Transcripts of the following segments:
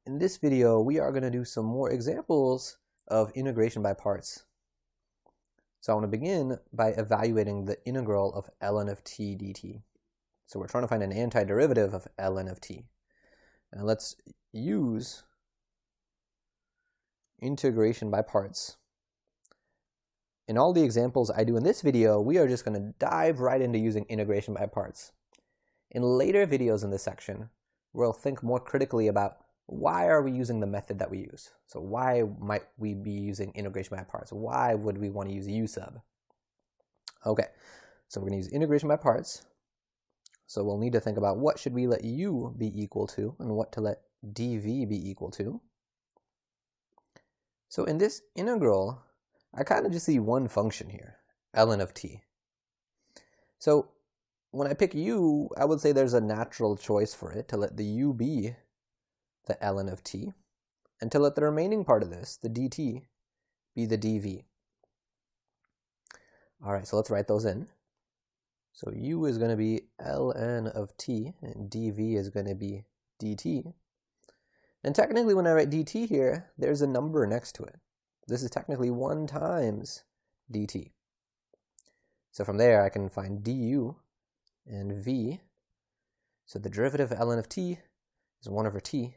In this video, we are going to do some more examples of integration by parts. So I want to begin by evaluating the integral of ln of t dt. So we're trying to find an antiderivative of ln of t. And let's use integration by parts. In all the examples I do in this video, we are just going to dive right into using integration by parts. In later videos in this section, we'll think more critically about why are we using the method that we use? So why might we be using integration by parts? Why would we want to use u sub? Okay, so we're going to use integration by parts. So we'll need to think about what should we let u be equal to and what to let dv be equal to. So in this integral, I kind of just see one function here, ln of t. So when I pick u, I would say there's a natural choice for it to let the u be the ln of t, and to let the remaining part of this, the dt, be the dv. All right, so let's write those in. So u is going to be ln of t, and dv is going to be dt. And technically, when I write dt here, there's a number next to it. This is technically 1 times dt. So from there, I can find du and v. So the derivative of ln of t is 1 over t.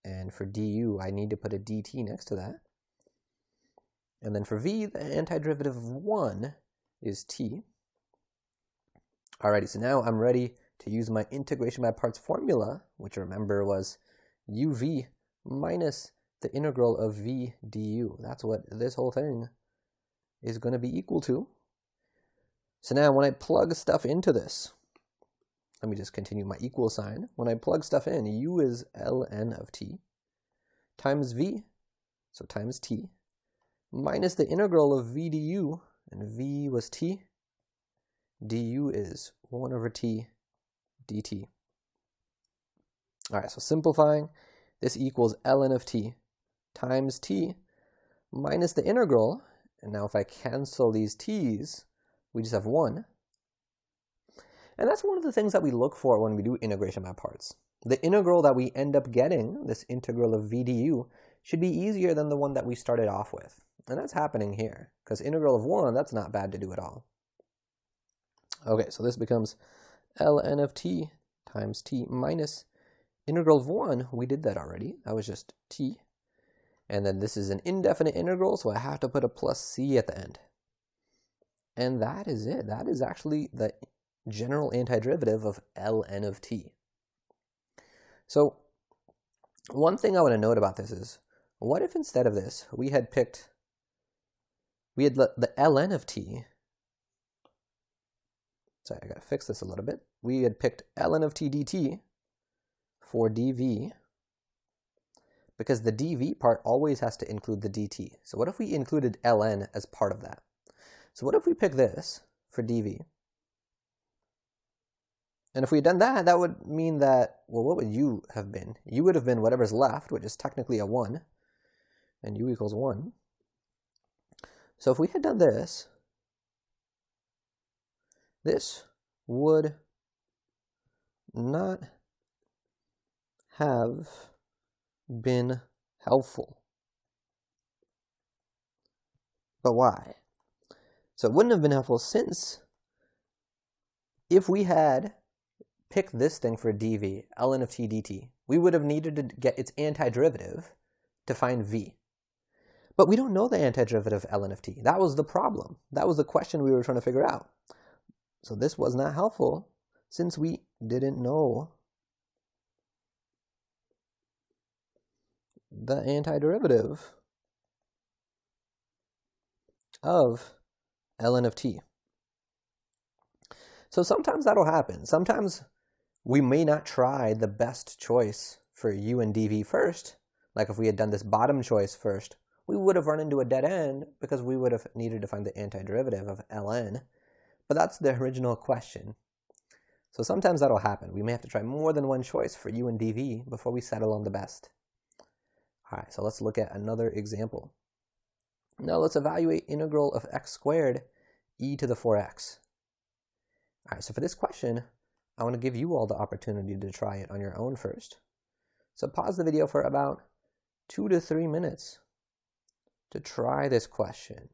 And for du, I need to put a dt next to that. And then for v, the antiderivative of 1 is t. Alrighty, so now I'm ready to use my integration by parts formula, which remember was uv minus the integral of v du. That's what this whole thing is going to be equal to. So now when I plug stuff into this, let me just continue my equal sign. When I plug stuff in, u is ln of t times v, so times t, minus the integral of v du, and v was t, du is 1 over t dt. All right, so simplifying, this equals ln of t times t minus the integral, and now if I cancel these t's, we just have 1. And that's one of the things that we look for when we do integration by parts. The integral that we end up getting, this integral of v du, should be easier than the one that we started off with. And that's happening here, because integral of 1, that's not bad to do at all. Okay, so this becomes ln of t times t minus integral of 1. We did that already. That was just t. And then this is an indefinite integral, so I have to put a plus c at the end. And that is it. That is actually the general antiderivative of ln of t. So one thing I want to note about this is, what if instead of this, we had let the ln of t, sorry, I got to fix this a little bit. We had picked ln of t dt for dv, because the dv part always has to include the dt. So what if we included ln as part of that? So what if we pick this for dv? And if we had done that, that would mean that, well, what would u have been? U would have been whatever's left, which is technically a 1, and u equals 1. So if we had done this, this would not have been helpful. But why? So it wouldn't have been helpful since if we had picked this thing for dv, ln of t dt, we would have needed to get its antiderivative to find v. But we don't know the antiderivative of ln of t. That was the problem. That was the question we were trying to figure out. So this was not helpful since we didn't know the antiderivative of ln of t. So sometimes that'll happen. Sometimes we may not try the best choice for u and dv first. Like if we had done this bottom choice first, we would have run into a dead end because we would have needed to find the antiderivative of ln. But that's the original question. So sometimes that'll happen. We may have to try more than one choice for u and dv before we settle on the best. All right, so let's look at another example. Now let's evaluate integral of x squared e to the 4x. All right, so for this question, I want to give you all the opportunity to try it on your own first. So pause the video for about 2 to 3 minutes to try this question.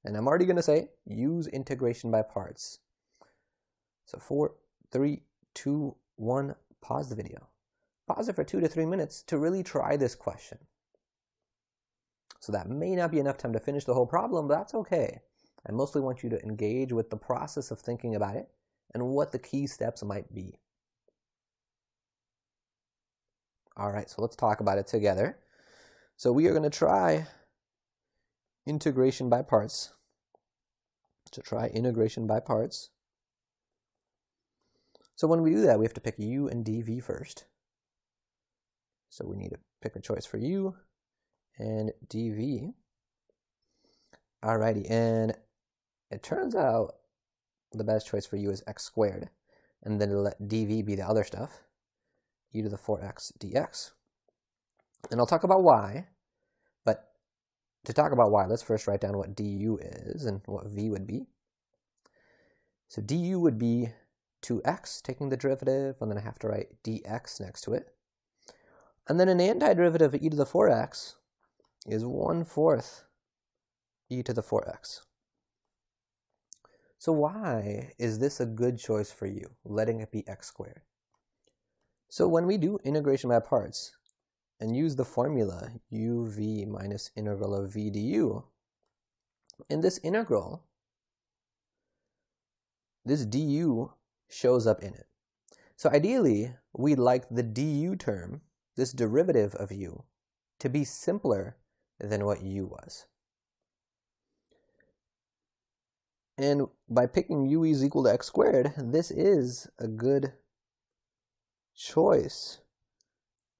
And I'm already going to say, use integration by parts. So 4, 3, 2, 1, pause the video. Pause it for 2 to 3 minutes to really try this question. So that may not be enough time to finish the whole problem, but that's okay. I mostly want you to engage with the process of thinking about it and what the key steps might be. All right, so let's talk about it together. So we are going to try integration by parts. So when we do that, we have to pick u and dv first. So we need to pick a choice for u and dv. Alrighty, and it turns out the best choice for u is x squared, and then let dv be the other stuff, e to the 4x dx. And I'll talk about why, but to talk about why, let's first write down what du is and what v would be. So du would be 2x, taking the derivative, and then I have to write dx next to it. And then an antiderivative of e to the 4x is 1/4 e to the 4x. So why is this a good choice for you, letting it be x squared? So when we do integration by parts and use the formula uv minus integral of v du, in this integral, this du shows up in it. So ideally, we'd like the du term, this derivative of u, to be simpler than what u was. And by picking u is equal to x squared, this is a good choice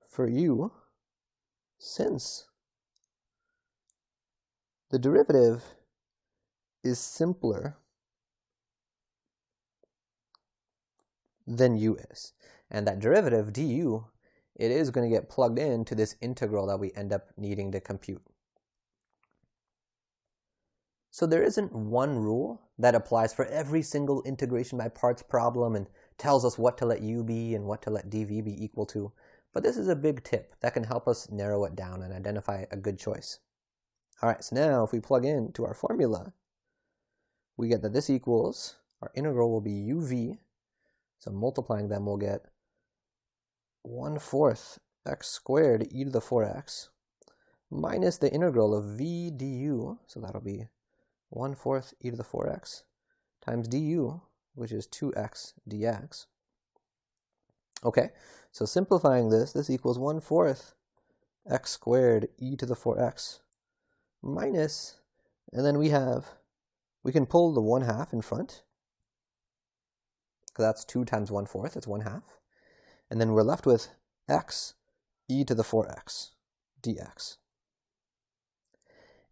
for you, since the derivative is simpler than u is. And that derivative, du, it is going to get plugged into this integral that we end up needing to compute. So there isn't one rule that applies for every single integration by parts problem and tells us what to let u be and what to let dv be equal to, but this is a big tip that can help us narrow it down and identify a good choice. All right, so now if we plug into our formula, we get that this equals, our integral will be uv, so multiplying them we'll get 1/4 x squared e to the 4x minus the integral of v du, so that'll be 1/4 e to the 4x times du, which is 2x dx. Okay, so simplifying this equals 1/4 x squared e to the 4x minus, and then we can pull the 1/2 in front, because that's 2 times 1/4, it's 1/2. And then we're left with x e to the 4x dx.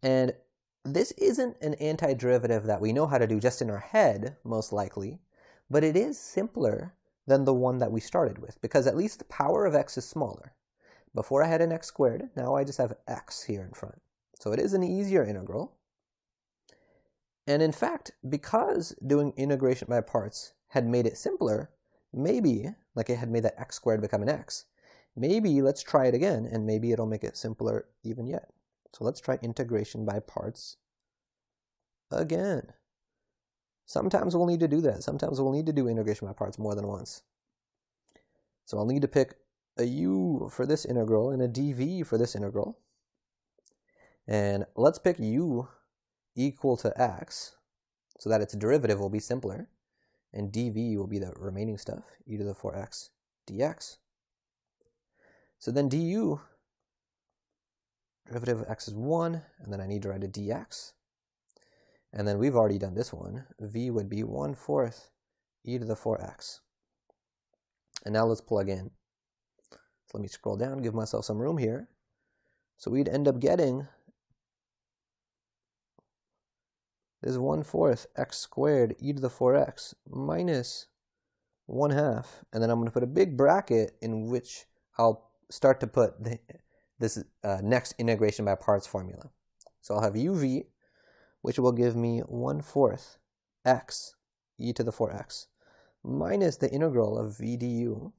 And this isn't an antiderivative that we know how to do just in our head, most likely, but it is simpler than the one that we started with, because at least the power of x is smaller. Before I had an x squared, now I just have x here in front. So it is an easier integral. And in fact, because doing integration by parts had made it simpler, maybe, like it had made that x squared become an x, maybe let's try it again, and maybe it'll make it simpler even yet. So let's try integration by parts again. Sometimes we'll need to do that. Sometimes we'll need to do integration by parts more than once. So I'll need to pick a u for this integral and a dv for this integral. And let's pick u equal to x, so that its derivative will be simpler, and dv will be the remaining stuff, e to the 4x dx. So then du, derivative of x is 1, and then I need to write a dx. And then we've already done this one. V would be 1/4 e to the 4x. And now let's plug in. So let me scroll down, give myself some room here. So we'd end up getting this 1/4 x squared e to the 4x minus 1/2. And then I'm going to put a big bracket in which I'll start to put this next integration by parts formula. So I'll have uv, which will give me 1/4 x e to the 4x minus the integral of v du.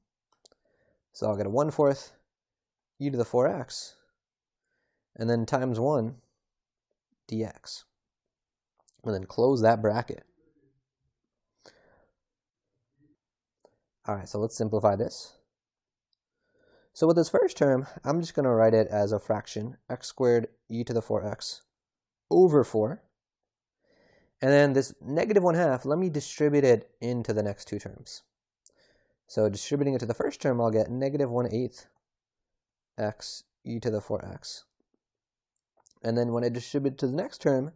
So I'll get a 1/4 e to the 4x, and then times 1 dx. And then close that bracket. All right, so let's simplify this. So with this first term, I'm just going to write it as a fraction, x squared e to the 4x over 4. And then this negative 1/2, let me distribute it into the next two terms. So distributing it to the first term, I'll get negative 1/8 x e to the 4x. And then when I distribute it to the next term,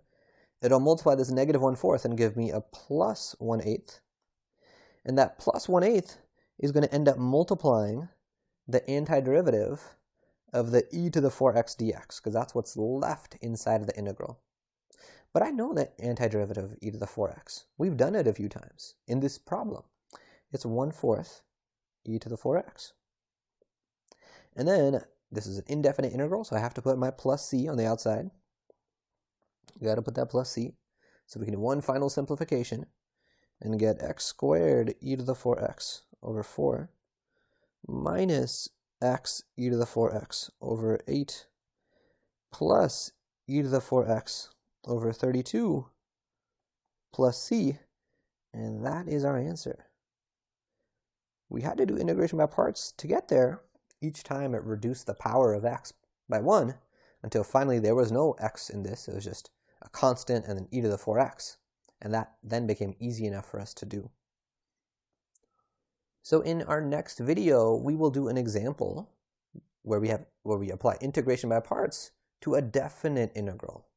it'll multiply this negative 1/4 and give me a plus 1/8. And that plus 1/8 is going to end up multiplying the antiderivative of the e to the 4x dx, because that's what's left inside of the integral. But I know that antiderivative of e to the 4x. We've done it a few times in this problem. It's 1/4 e to the 4x. And then this is an indefinite integral, so I have to put my plus c on the outside. You got to put that plus c. So we can do one final simplification and get x squared e to the 4x over 4 minus x e to the 4x over 8 plus e to the 4x over 32 plus c, and that is our answer. We had to do integration by parts to get there. Each time it reduced the power of x by 1 until finally there was no x in this. It was just a constant and then e to the 4x, and that then became easy enough for us to do. So in our next video, we will do an example where we apply integration by parts to a definite integral.